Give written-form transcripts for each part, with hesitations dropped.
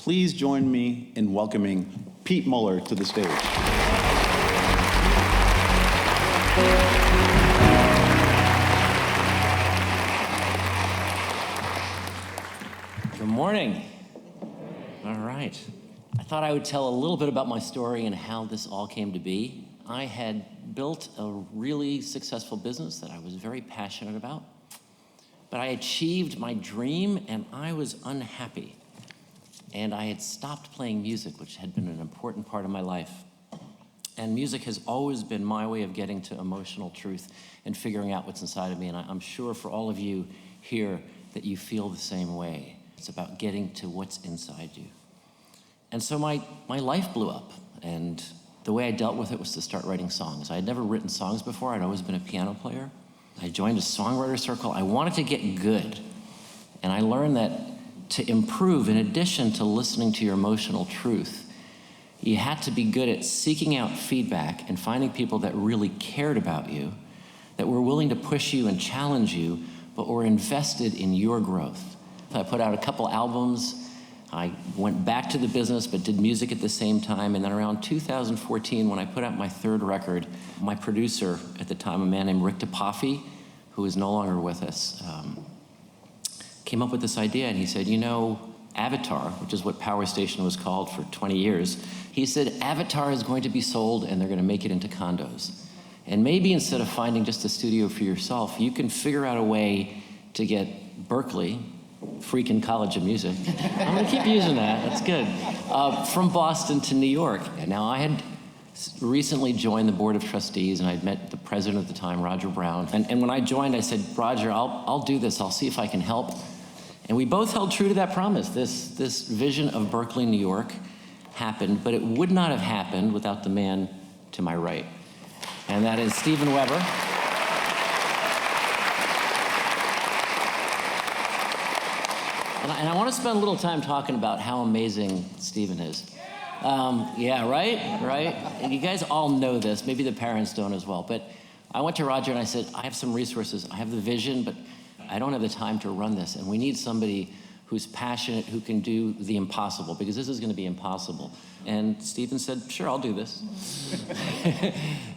please join me in welcoming Pete Muller to the stage. Good morning. All right. I thought I would tell a little bit about my story and how this all came to be. I had built a really successful business that I was very passionate about, but I achieved my dream and I was unhappy. And I had stopped playing music, which had been an important part of my life. And music has always been my way of getting to emotional truth and figuring out what's inside of me. And I'm sure for all of you here that you feel the same way. It's about getting to what's inside you. And so my life blew up, and the way I dealt with it was to start writing songs. I had never written songs before. I'd always been a piano player. I joined a songwriter circle. I wanted to get good. And I learned that to improve, in addition to listening to your emotional truth, you had to be good at seeking out feedback and finding people that really cared about you, that were willing to push you and challenge you, but were invested in your growth. I put out a couple albums. I went back to the business, but did music at the same time. And then around 2014, when I put out my third record, my producer at the time, a man named Rick DePaffy, who is no longer with us, came up with this idea. And he said, you know, Avatar, which is what Power Station was called for 20 years, he said, Avatar is going to be sold and they're going to make it into condos. And maybe instead of finding just a studio for yourself, you can figure out a way to get Berklee, freaking College of Music. I'm gonna keep using that, that's good. From Boston to New York. And now I had recently joined the board of trustees and I'd met the president at the time, Roger Brown. And when I joined, I said, Roger, I'll do this, I'll see if I can help. And we both held true to that promise. This vision of Berklee, New York happened, but it would not have happened without the man to my right. And that is Steven Weber. And I want to spend a little time talking about how amazing Steven is. Yeah, right? And you guys all know this, maybe the parents don't as well, but I went to Roger and I said, I have some resources, I have the vision, but I don't have the time to run this, and we need somebody who's passionate, who can do the impossible, because this is going to be impossible. And Steven said, sure, I'll do this.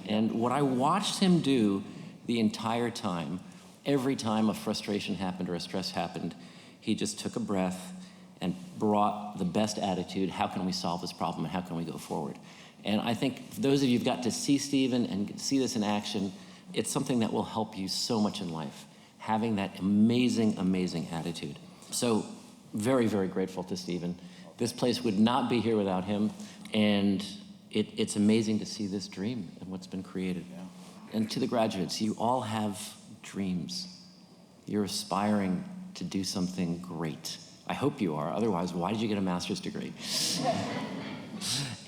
And what I watched him do the entire time, every time a frustration happened or a stress happened, he just took a breath and brought the best attitude. How can we solve this problem and how can we go forward? And I think for those of you who've got to see Steven and see this in action, it's something that will help you so much in life, having that amazing, amazing attitude. So very, very grateful to Steven. This place would not be here without him, and it's amazing to see this dream and what's been created. Yeah. And to the graduates, you all have dreams. You're aspiring to do something great. I hope you are, otherwise why did you get a master's degree?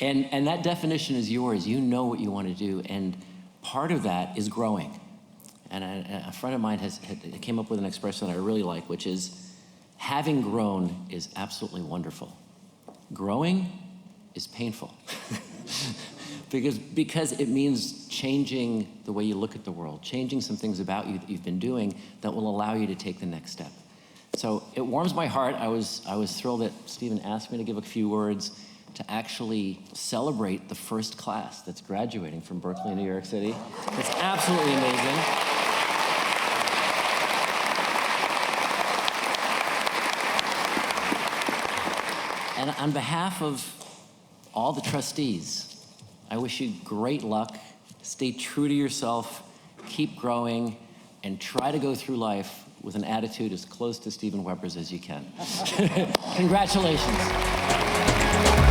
And that definition is yours. You know what you want to do, and part of that is growing. And a friend of mine came up with an expression that I really like, which is, having grown is absolutely wonderful. Growing is painful. because it means changing the way you look at the world, changing some things about you that you've been doing that will allow you to take the next step. So it warms my heart. I was thrilled that Steven asked me to give a few words to actually celebrate the first class that's graduating from Berklee, New York City. It's absolutely amazing. And on behalf of all the trustees, I wish you great luck. Stay true to yourself, keep growing, and try to go through life with an attitude as close to Steven Weber's as you can. Congratulations.